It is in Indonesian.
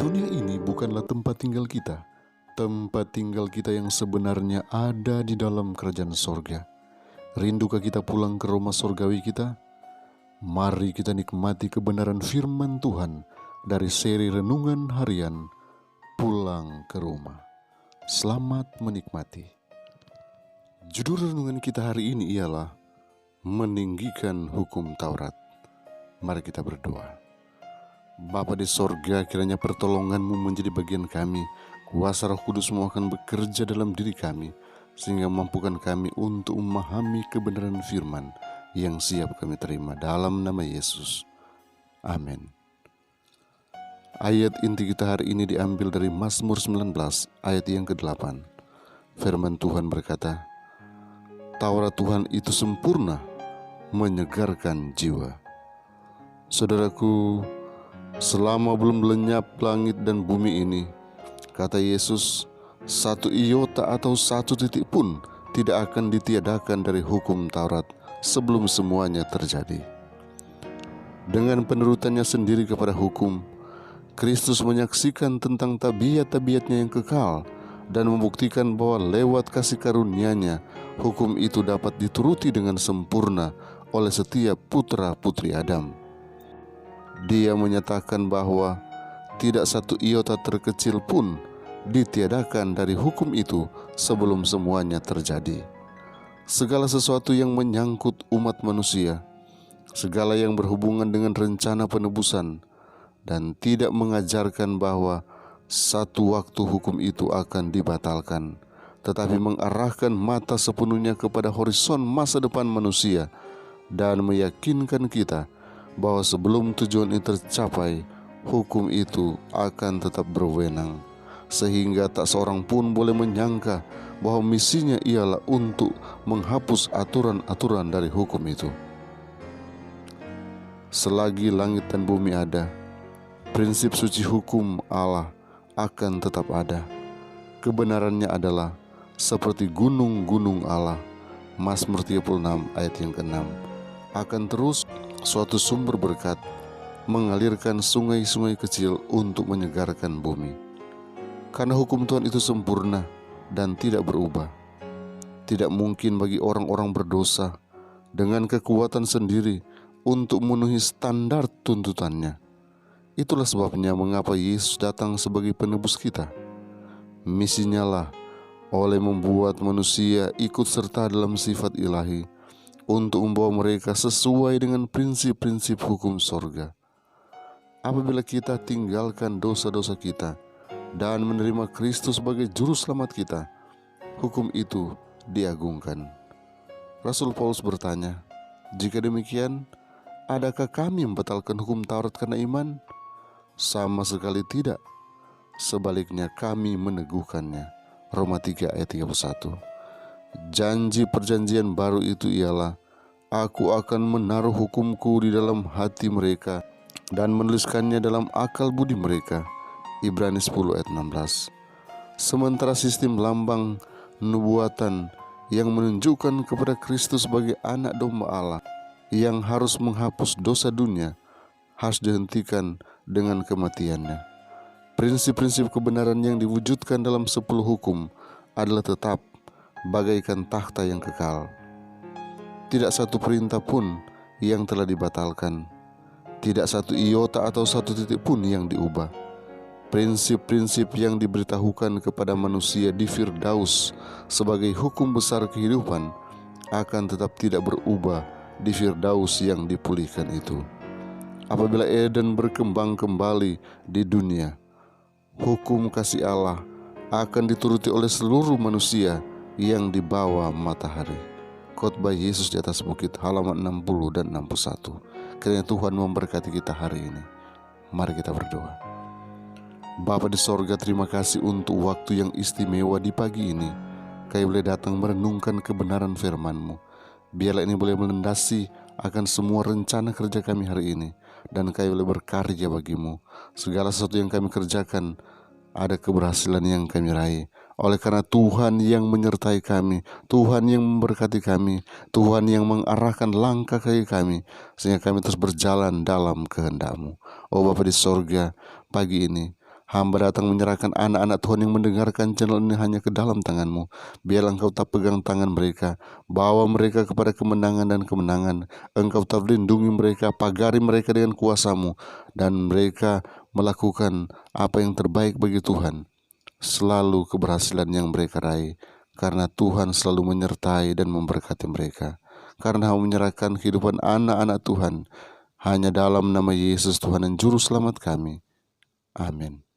Dunia ini bukanlah tempat tinggal kita. Tempat tinggal kita yang sebenarnya ada di dalam kerajaan sorga. Rindukah kita pulang ke rumah sorgawi kita? Mari kita nikmati kebenaran firman Tuhan dari seri Renungan Harian Pulang ke Rumah. Selamat menikmati. Judul renungan kita hari ini ialah Meninggikan Hukum Taurat. Mari kita berdoa. Bapa di sorga, kiranya pertolongan-Mu menjadi bagian kami. Kuasa Roh Kudus-Mu akan bekerja dalam diri kami, sehingga mampukan kami untuk memahami kebenaran firman yang siap kami terima dalam nama Yesus. Amin. Ayat inti kita hari ini diambil dari Mazmur 19 ayat yang ke-8. Firman Tuhan berkata, Taurat Tuhan itu sempurna, menyegarkan jiwa. Saudaraku, selama belum lenyap langit dan bumi ini, kata Yesus, satu iota atau satu titik pun tidak akan ditiadakan dari hukum Taurat sebelum semuanya terjadi. Dengan penurutannya sendiri kepada hukum, Kristus menyaksikan tentang tabiat-tabiatnya yang kekal dan membuktikan bahwa lewat kasih karunia-Nya, hukum itu dapat dituruti dengan sempurna oleh setiap putra-putri Adam. Dia menyatakan bahwa tidak satu iota terkecil pun ditiadakan dari hukum itu sebelum semuanya terjadi. Segala sesuatu yang menyangkut umat manusia, segala yang berhubungan dengan rencana penebusan, dan tidak mengajarkan bahwa satu waktu hukum itu akan dibatalkan, tetapi mengarahkan mata sepenuhnya kepada horizon masa depan manusia dan meyakinkan kita bahwa sebelum tujuan itu tercapai, hukum itu akan tetap berwenang, sehingga tak seorang pun boleh menyangka bahwa misinya ialah untuk menghapus aturan-aturan dari hukum itu. Selagi langit dan bumi ada, prinsip suci hukum Allah akan tetap ada. Kebenarannya adalah seperti gunung-gunung Allah. Mazmur 36 ayat yang ke-6. Akan terus suatu sumber berkat mengalirkan sungai-sungai kecil untuk menyegarkan bumi. Karena hukum Tuhan itu sempurna dan tidak berubah. Tidak mungkin bagi orang-orang berdosa dengan kekuatan sendiri untuk memenuhi standar tuntutannya. Itulah sebabnya mengapa Yesus datang sebagai penebus kita. Misinya lah oleh membuat manusia ikut serta dalam sifat ilahi untuk membawa mereka sesuai dengan prinsip-prinsip hukum sorga. Apabila kita tinggalkan dosa-dosa kita dan menerima Kristus sebagai juru selamat kita, hukum itu diagungkan. Rasul Paulus bertanya, jika demikian, adakah kami membatalkan hukum Taurat karena iman? Sama sekali tidak. Sebaliknya kami meneguhkannya. Roma 3 ayat 31. Janji perjanjian baru itu ialah, Aku akan menaruh hukumku di dalam hati mereka dan menuliskannya dalam akal budi mereka. Ibrani 10 ayat 16. Sementara sistem lambang nubuatan yang menunjukkan kepada Kristus sebagai anak domba Allah yang harus menghapus dosa dunia harus dihentikan dengan kematiannya. Prinsip-prinsip kebenaran yang diwujudkan dalam 10 hukum adalah tetap bagaikan takhta yang kekal. Tidak satu perintah pun yang telah dibatalkan. Tidak satu iota atau satu titik pun yang diubah. Prinsip-prinsip yang diberitahukan kepada manusia di Firdaus sebagai hukum besar kehidupan akan tetap tidak berubah di Firdaus yang dipulihkan itu. Apabila Eden berkembang kembali di dunia, hukum kasih Allah akan dituruti oleh seluruh manusia yang di bawah matahari. Khotbah Yesus di atas bukit, halaman 60 dan 61. Kiranya Tuhan memberkati kita hari ini. Mari kita berdoa. Bapa di sorga, terima kasih untuk waktu yang istimewa di pagi ini. Kami boleh datang merenungkan kebenaran firman-Mu. Biarlah ini boleh melandasi akan semua rencana kerja kami hari ini, dan kami boleh berkarya bagi-Mu. Segala sesuatu yang kami kerjakan ada keberhasilan yang kami raih. Oleh karena Tuhan yang menyertai kami, Tuhan yang memberkati kami, Tuhan yang mengarahkan langkah kaki kami, sehingga kami terus berjalan dalam kehendak-Mu. Oh Bapa di sorga, pagi ini Hamba datang menyerahkan anak-anak Tuhan yang mendengarkan channel ini hanya ke dalam tangan-Mu. Biarlah Engkau tak pegang tangan mereka, bawa mereka kepada kemenangan dan kemenangan. Engkau tak lindungi mereka, pagari mereka dengan kuasa-Mu, dan mereka melakukan apa yang terbaik bagi Tuhan. Selalu keberhasilan yang mereka raih, karena Tuhan selalu menyertai dan memberkati mereka. Karena menyerahkan kehidupan anak-anak Tuhan hanya dalam nama Yesus Tuhan dan Juru Selamat kami. Amin.